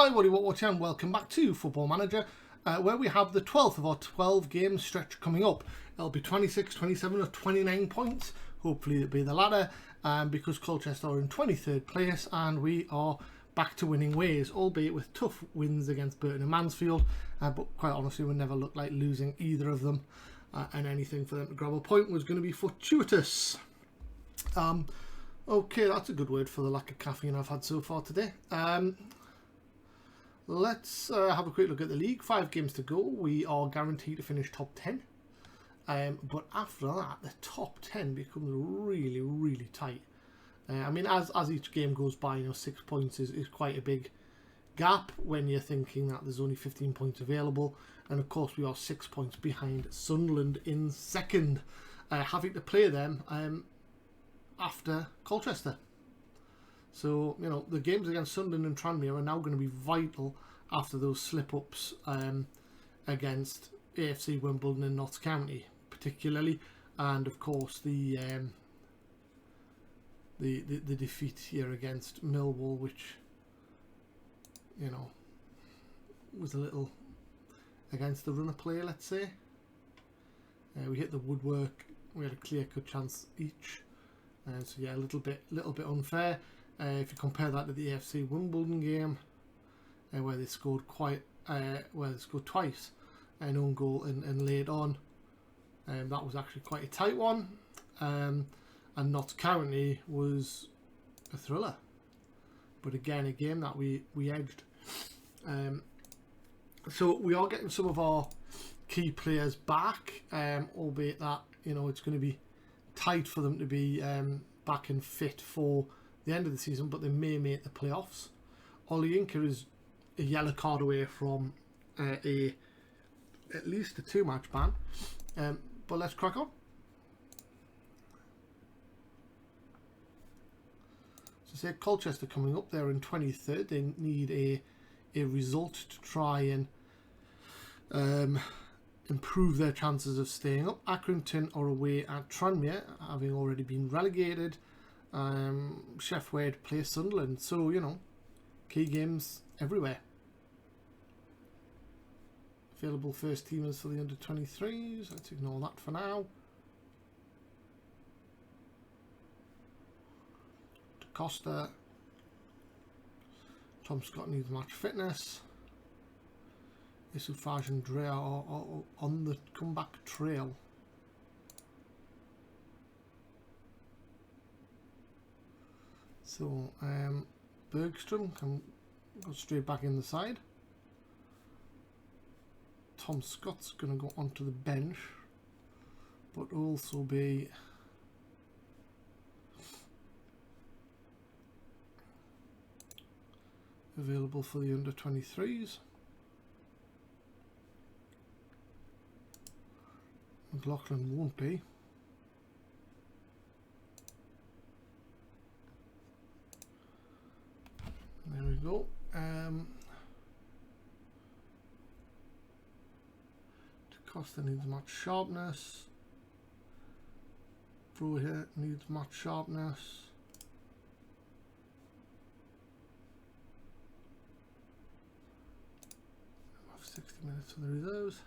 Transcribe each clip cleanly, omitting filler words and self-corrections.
Hi everybody, what watching and welcome back to Football Manager, where we have the 12th of our 12 game stretch coming up. It'll be 26, 27 or 29 points. Hopefully it'll be the latter, because Colchester are in 23rd place and we are back to winning ways, albeit with tough wins against Burton and Mansfield, but quite honestly we never looked like losing either of them, and anything for them to grab a point was going to be fortuitous. Okay, that's a good word for the lack of caffeine I've had so far today. Let's have a quick look at the league. 5 games to go. We are guaranteed to finish top 10. But after that, the top 10 becomes really, really tight. I mean, as each game goes by, 6 points is quite a big gap when you're thinking that there's only 15 points available. And of course, we are 6 points behind Sunderland in second, having to play them after Colchester. So, the games against Sunderland and Tranmere are now going to be vital after those slip-ups against AFC Wimbledon and Notts County, particularly. And, of course, the defeat here against Millwall, which, was a little against the run of play, let's say. We hit the woodwork. We had a clear-cut chance each. So, yeah, a little bit unfair. If you compare that to the AFC Wimbledon game, where they scored twice, an own goal and laid on, that was actually quite a tight one. And Notts County was a thriller, but again a game that we edged. So we are getting some of our key players back, albeit that it's going to be tight for them to be back and fit for the end of the season, but they may make the playoffs. Ollie Inker is a yellow card away from at least a 2-match ban, but let's crack on. So say Colchester coming up there in 23rd, they need a result to try and improve their chances of staying up. Accrington are away at Tranmere, having already been relegated. Sheffield play Sunderland, so key games everywhere. Available first teamers for the under 23s. Let's ignore that for now. Costa. Tom Scott needs match fitness. Isufaj and Drea are on the comeback trail. So Bergstrom can go straight back in the side. Tom Scott's going to go onto the bench, but also be available for the under 23s. McLaughlin won't be. There we go. Costa needs match sharpness. Bro here needs match sharpness. I have 60 minutes for the reserves.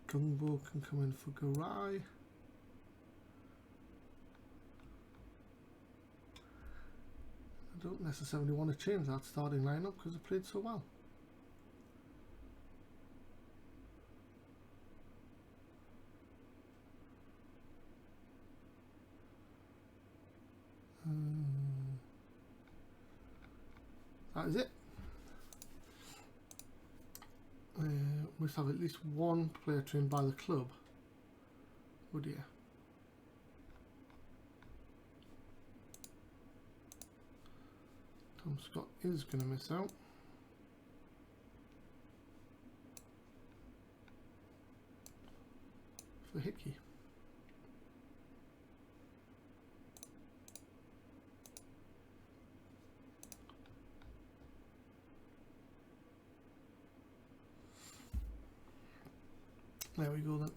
Gungbo can come in for Garai. I don't necessarily want to change that starting lineup because it played so well. That is it. Must have at least one player trained by the club. Oh dear. Tom Scott is going to miss out. For Hickey. There we go then.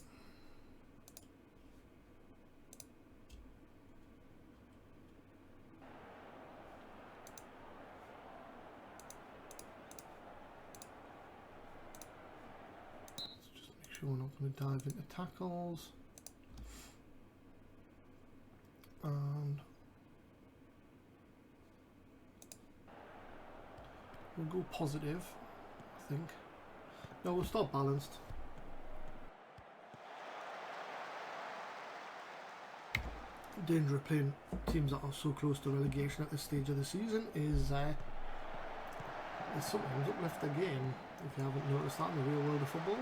Let's just make sure we're not going to dive into tackles. And we'll go positive, I think. No, we'll start balanced. Danger of playing teams that are so close to relegation at this stage of the season is sometimes uplift the game, if you haven't noticed that in the real world of football.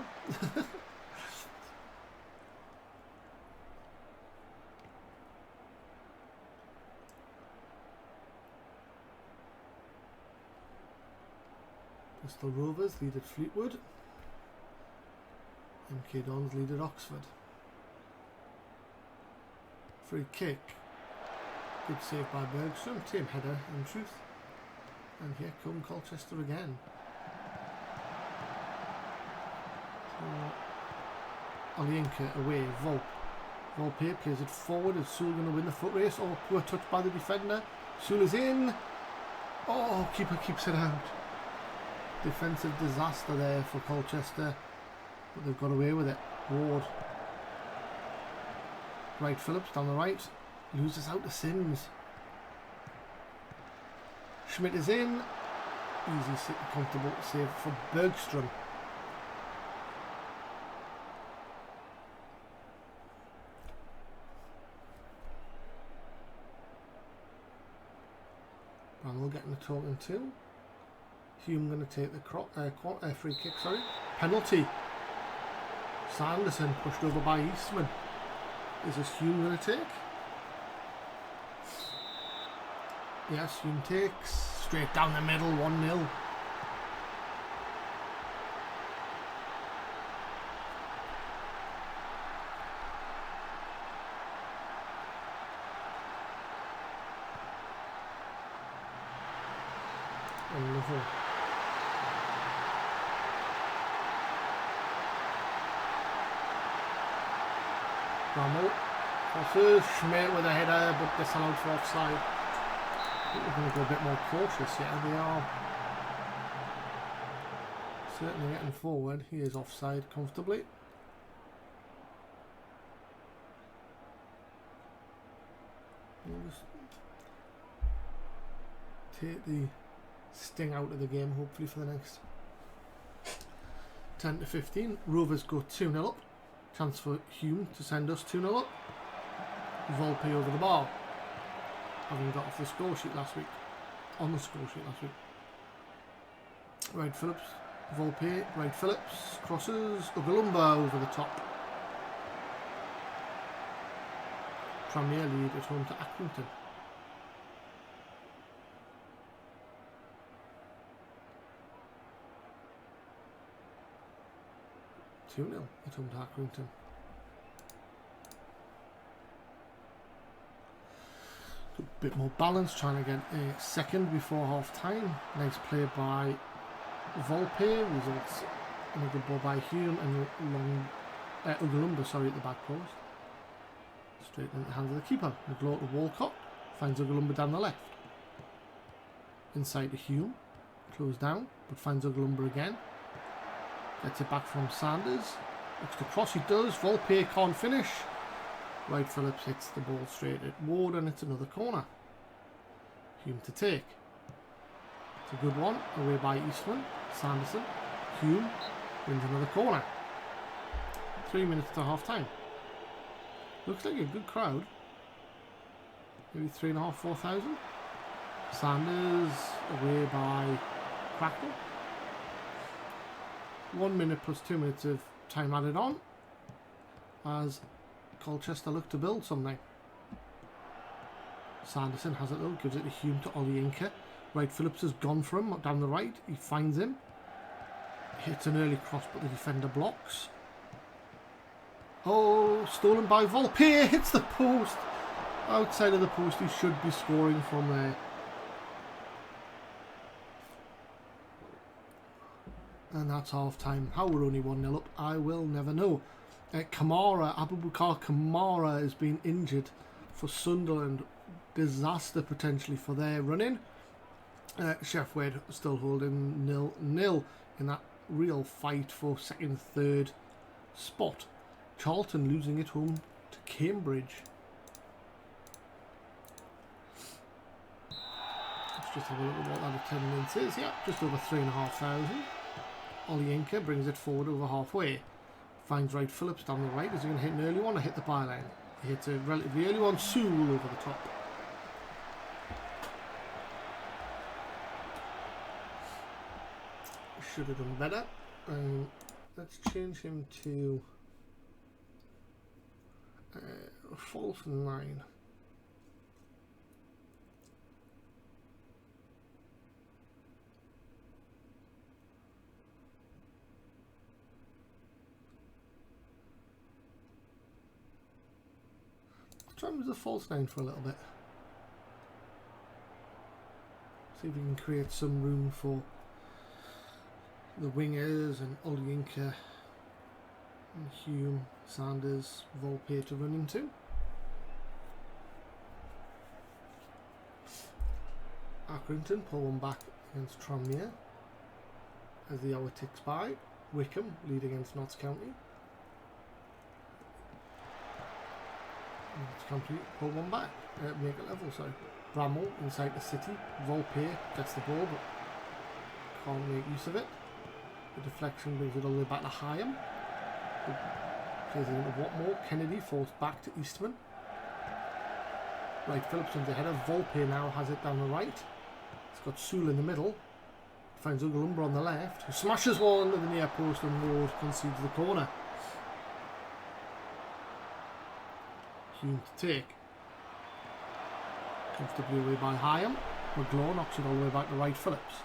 Bristol Rovers lead at Fleetwood. MK Dons lead at Oxford. Free kick. Good save by Bergstrom. Team header in truth. And here come Colchester again. So, Olienka away. Volpe plays it forward. Is Sewell going to win the foot race? Oh, poor touch by the defender. Sewell is in. Oh, keeper keeps it out. Defensive disaster there for Colchester. But they've got away with it. Ward. Right, Phillips down the right. Loses out to Sims. Schmidt is in. Easy, comfortable save for Bergstrom. Bramwell getting the talking to. Hume going to take the free kick, sorry. Penalty. Sanderson pushed over by Eastman. Is this Hume going to take? Yes, Hume takes. Straight down the middle, 1-0. Wonderful. Bramwell crosses, Schmidt with a header, but disallowed for offside. I think we're going to go a bit more cautious here. They are certainly getting forward. He is offside comfortably. We'll just take the sting out of the game, hopefully, for the next 10 to 15. Rovers go 2-0 up. Chance for Hume to send us 2-0 up. Volpe over the bar. Having got off the score sheet last week. On the score sheet last week. Right, Phillips. Volpe. Right, Phillips. Crosses. Ugalumba over the top. Tranmere lead at home to Accrington. 2-0 at home to Accrington. A bit more balance, trying to get a second before half time. Nice play by Volpe, results in a good ball by Hume and long Ugalumba, sorry, at the back post. Straight into the hands of the keeper. McLaughlin to Walcott, finds Ugalumba down the left. Inside to Hume, closed down, but finds Ugalumba again. Gets it back from Sanders. Looks to cross, he does. Volpe can't finish. Right, Phillips hits the ball straight at Ward, and it's another corner. Hume to take. It's a good one. Away by Eastman. Sanderson. Hume wins another corner. 3 minutes to half time. Looks like a good crowd. Maybe 3,500, 4,000. Sanders away by Crackle. 1 minute plus 2 minutes of time added on as Colchester look to build something. Sanderson has it though, gives it to Hume to Olienka. Right, Phillips has gone for him down the right. He finds him. Hits an early cross, but the defender blocks. Oh, stolen by Volpe. Hits the post. Outside of the post, he should be scoring from there. And that's half time. How we're only 1-0 up, I will never know. Abubakar Kamara has been injured for Sunderland. Disaster potentially for their running. Sheffield still holding 0-0 in that real fight for second, third spot. Charlton losing at home to Cambridge. Let's just have a look at what that attendance is. Yeah, just over 3,500. Olayinka brings it forward over halfway. Finds Wright Phillips down the right. Is he going to hit an early one or hit the byline? He hits a relatively early one. Sewell over the top. Should have done better. Let's change him to false 9. Let's try him as a false 9 for a little bit. See if we can create some room for the wingers and Olayinka and Hume, Sanders, Volpe to run into. Accrington pull one back against Tranmere as the hour ticks by. Wickham lead against Notts County. Notts County pull one back, make it level. So Bramall inside the City. Volpe gets the ball but can't make use of it. The deflection brings it all the way back to Hyam. Plays it into Watmore. Kennedy falls back to Eastman. Right, Phillips on the header. Volpe now has it down the right. It's got Sewell in the middle. Finds Ugalumba on the left, who smashes one into the near post and Ward concedes the corner. Hume to take. Comfortably away by Hyam. McGlaw knocks it all the way back to Wright Phillips.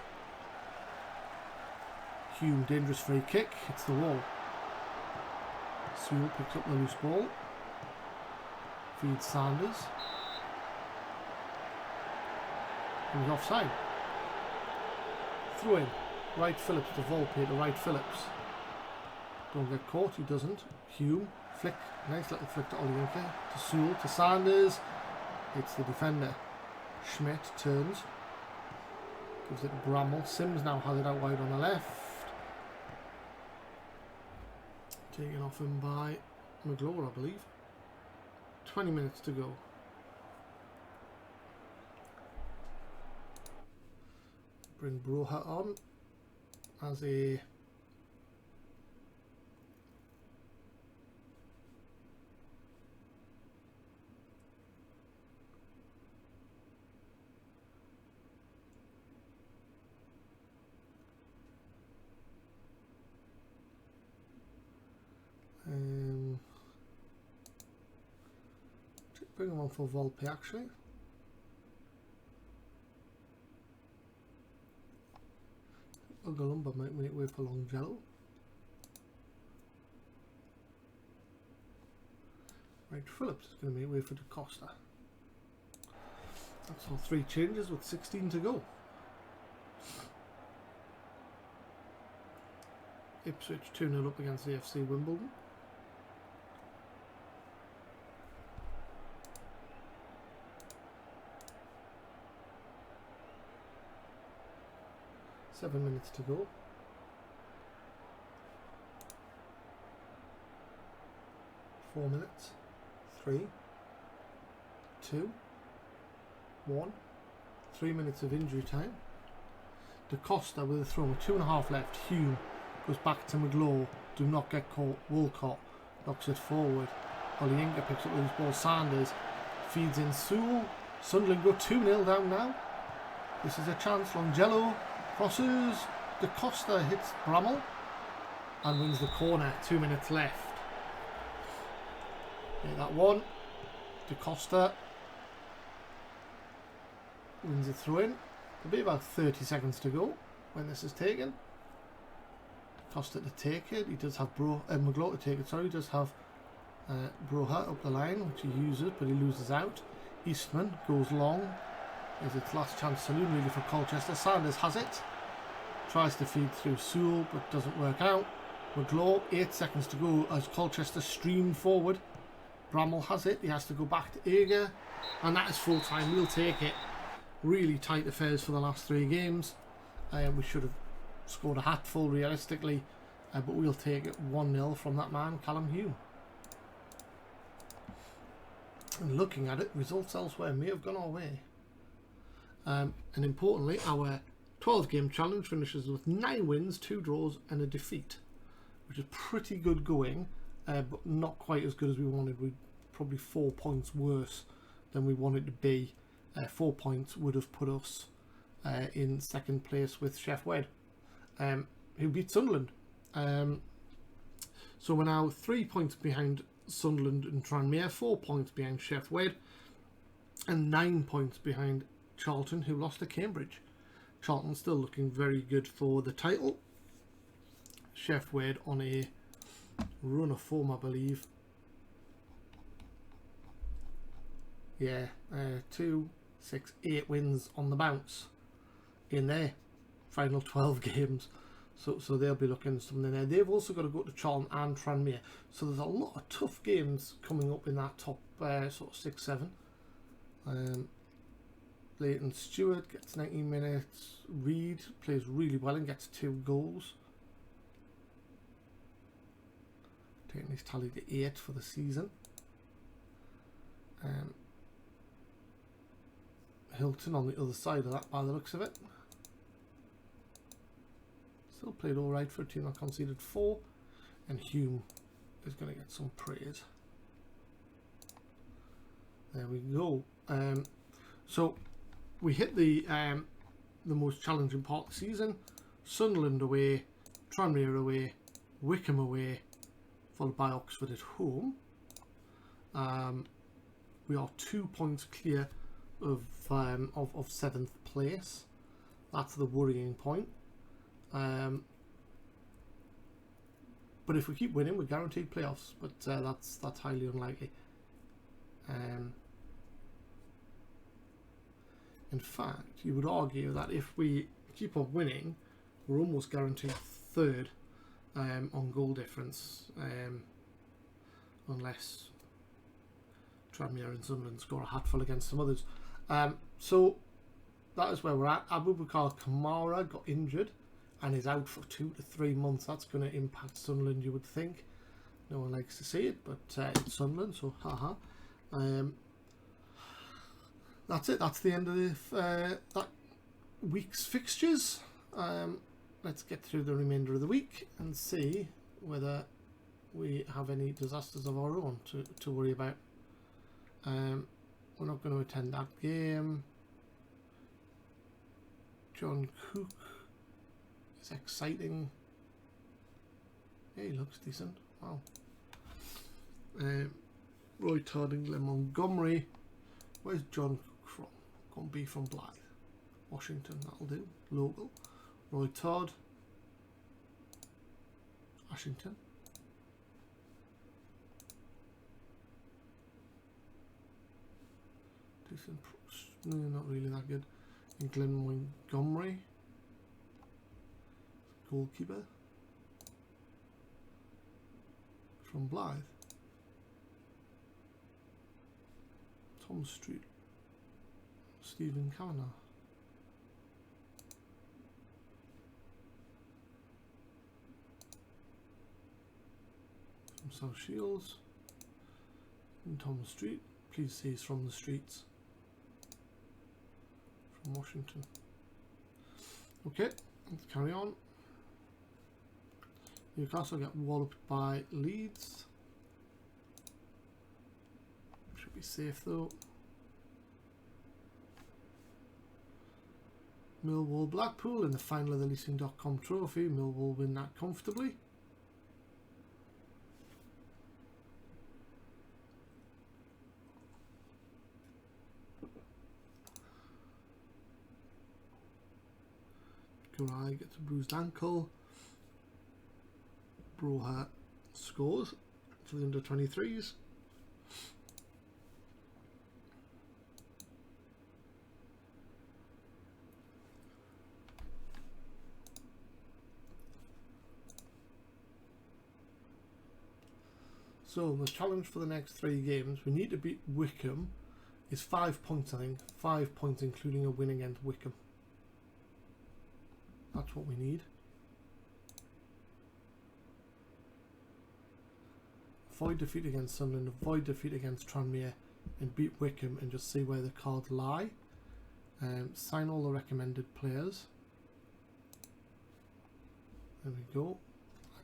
Hume, dangerous free kick, hits the wall. Sewell picks up the loose ball. Feeds Sanders. He's offside. Throw in. Wright Phillips to Volpe to Wright Phillips. Don't get caught, he doesn't. Hume, flick, nice little flick to Olayinka. To Sewell, to Sanders. Hits the defender. Schmidt turns. Gives it to Bramall. Sims now has it out wide on the left. Taken off him by McGlaw, I believe. 20 minutes to go. Bring Broha on as a bring him on for Volpe actually. Ugalumba might make way for Longjello. Right, Phillips is going to make way for DaCosta. That's all 3 changes with 16 to go. Ipswich 2-0 up against the FC Wimbledon. Seven minutes to go. 4 minutes. 3, 2, 1. 3 minutes of injury time. DaCosta with a throw with 2.5 left. Hume goes back to McGlaw. Do not get caught. Woolcott knocks it forward. Olayinka picks up the loose ball. Sanders feeds in Sewell. Sunderland go 2-0 down now. This is a chance. Longjello crosses. DaCosta hits Bramall and wins the corner. 2 minutes left. Get that one. DaCosta wins the throw in. There'll be about 30 seconds to go when this is taken. Costa to take it. He does have McGlaw to take it. Sorry, he does have Broha up the line, which he uses, but he loses out. Eastman goes long. Is its last chance saloon really for Colchester. Sanders has it. Tries to feed through Sewell, but doesn't work out. McGlaw, 8 seconds to go as Colchester stream forward. Bramall has it. He has to go back to Ager. And that is full time. We'll take it. Really tight affairs for the last 3 games. We should have scored a hatful realistically. But we'll take it 1-0 from that man, Callum Hume. And looking at it, results elsewhere may have gone our way. And importantly, our 12-game challenge finishes with 9 wins, 2 draws and a defeat, which is pretty good going, but not quite as good as we wanted. We're probably 4 points worse than we wanted to be. 4 points would have put us in 2nd place with Sheff Wed, who beat Sunderland. So we're now 3 points behind Sunderland and Tranmere, 4 points behind Sheff Wed, and 9 points behind Charlton, who lost to Cambridge. Charlton still looking very good for the title. Sheff Wed on a run of form, I believe. Yeah, 2, 6, 8 wins on the bounce in their final 12 games. So they'll be looking at something there. They've also got to go to Charlton and Tranmere. So there's a lot of tough games coming up in that top sort of 6, 7. Leighton Stewart gets 19 minutes. Reed plays really well and gets 2 goals. Taking his tally to 8 for the season. Hilton on the other side of that by the looks of it. Still played alright for a team that conceded 4. And Hume is going to get some praise. There we go. So we hit the most challenging part of the season. Sunderland away, Tranmere away, Wickham away, followed by Oxford at home. We are 2 points clear of 7th place. That's the worrying point. But if we keep winning, we're guaranteed playoffs. But that's highly unlikely. In fact, you would argue that if we keep on winning, we're almost guaranteed 3rd on goal difference, unless Tranmere and Sunderland score a hatful against some others. So that is where we're at. Abubakar Kamara got injured and is out for 2 to 3 months. That's going to impact Sunderland, you would think. No one likes to see it, but it's Sunderland, so haha. That's it. That's the end of that week's fixtures. Let's get through the remainder of the week and see whether we have any disasters of our own to worry about. We're not going to attend that game. John Cook is exciting. Yeah, he looks decent. Wow. Roy Todd, England, Montgomery. Where's John Cook from? Gonna be from Blythe. Washington, that'll do. Local. Roy Todd. Ashington. Decent. No, not really that good. England, Montgomery. Goalkeeper. From Blythe. Tom Street. Stephen Kavanagh. From South Shields. And Tom Street. Please say he's from the streets. From Washington. Okay, let's carry on. Newcastle get walloped by Leeds. Should be safe though. Millwall Blackpool in the final of the Leasing.com trophy. Millwall win that comfortably. Garay gets a bruised ankle. Broha scores for the under-23s. So the challenge for the next 3 games, we need to beat Wycombe, is 5 points I think. 5 points including a win against Wycombe. That's what we need. Avoid defeat against Sunderland, avoid defeat against Tranmere, and beat Wycombe and just see where the cards lie. Sign all the recommended players. There we go.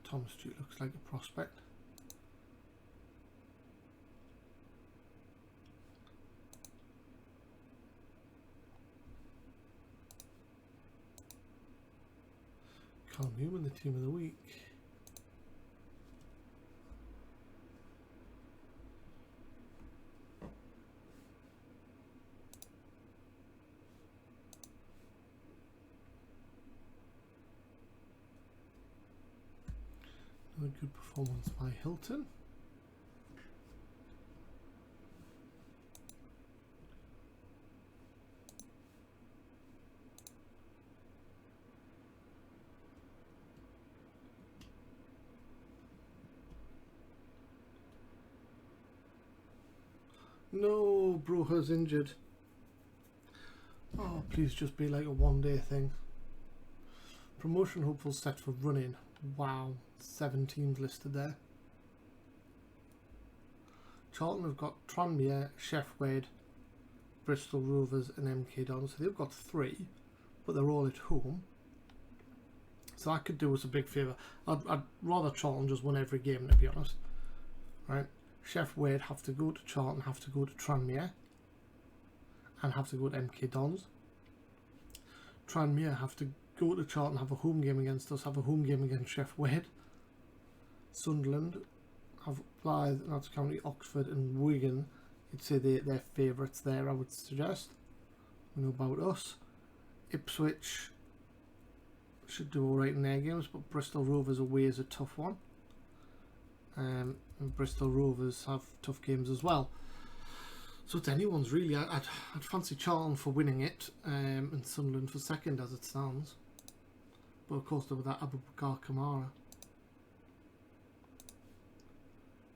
Thomas Street looks like a prospect. Carl Newman, the team of the week. Another good performance by Hilton. No, Broha's injured. Oh, please just be like a one-day thing. Promotion hopeful set for running. Wow, 7 teams listed there. Charlton have got Tranmere, Sheffield, Bristol Rovers and MK Dons. So they've got 3, but they're all at home. So that could do us a big favour. I'd rather Charlton just win every game, to be honest. Right? Sheffield have to go to Charlton, have to go to Tranmere, and have to go to MK Dons. Tranmere have to go to Charlton, have a home game against us, have a home game against Sheffield. Sunderland have Blythe, Notts County, Oxford and Wigan. You'd say they're favourites there, I would suggest. We know about us. Ipswich should do alright in their games, but Bristol Rovers away is a tough one. And Bristol Rovers have tough games as well. So it's anyone's really. I'd fancy Charlton for winning it, and Sunderland for second as it stands. But of course, with that Abubakar Kamara.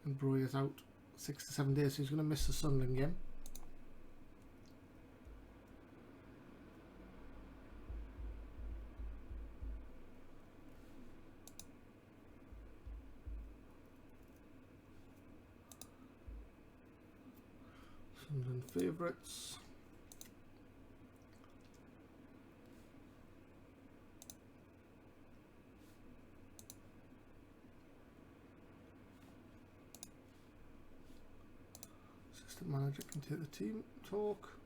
And Broyer's out 6 to 7 days, so he's going to miss the Sunderland game. Sunderland favourites. Assistant manager can take the team talk.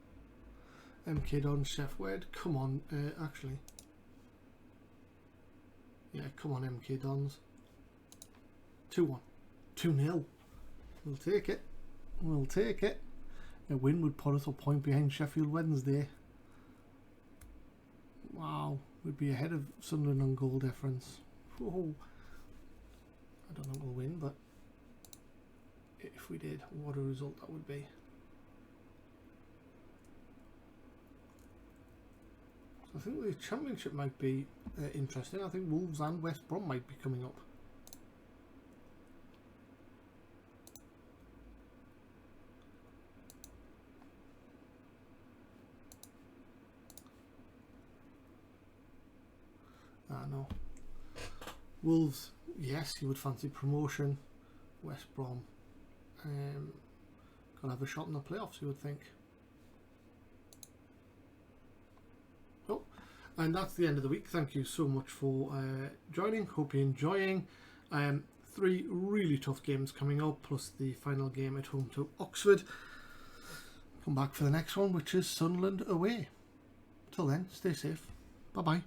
MK Dons, Sheffield. Come on, actually. Yeah, come on, MK Dons. 2-1. 2-0. We'll take it. We'll take it. A win would put us a point behind Sheffield Wednesday. Wow, we'd be ahead of Sunderland on goal difference. Oh, I don't know if we'll win, but if we did, what a result that would be. So I think the Championship might be interesting. I think Wolves and West Brom might be coming up. No. Wolves, yes, you would fancy promotion. West Brom, gotta have a shot in the playoffs, you would think. Oh, and that's the end of the week. Thank you so much for joining. Hope you're enjoying. 3 really tough games coming up, plus the final game at home to Oxford. Come back for the next one, which is Sunderland away. Till then, stay safe. Bye bye.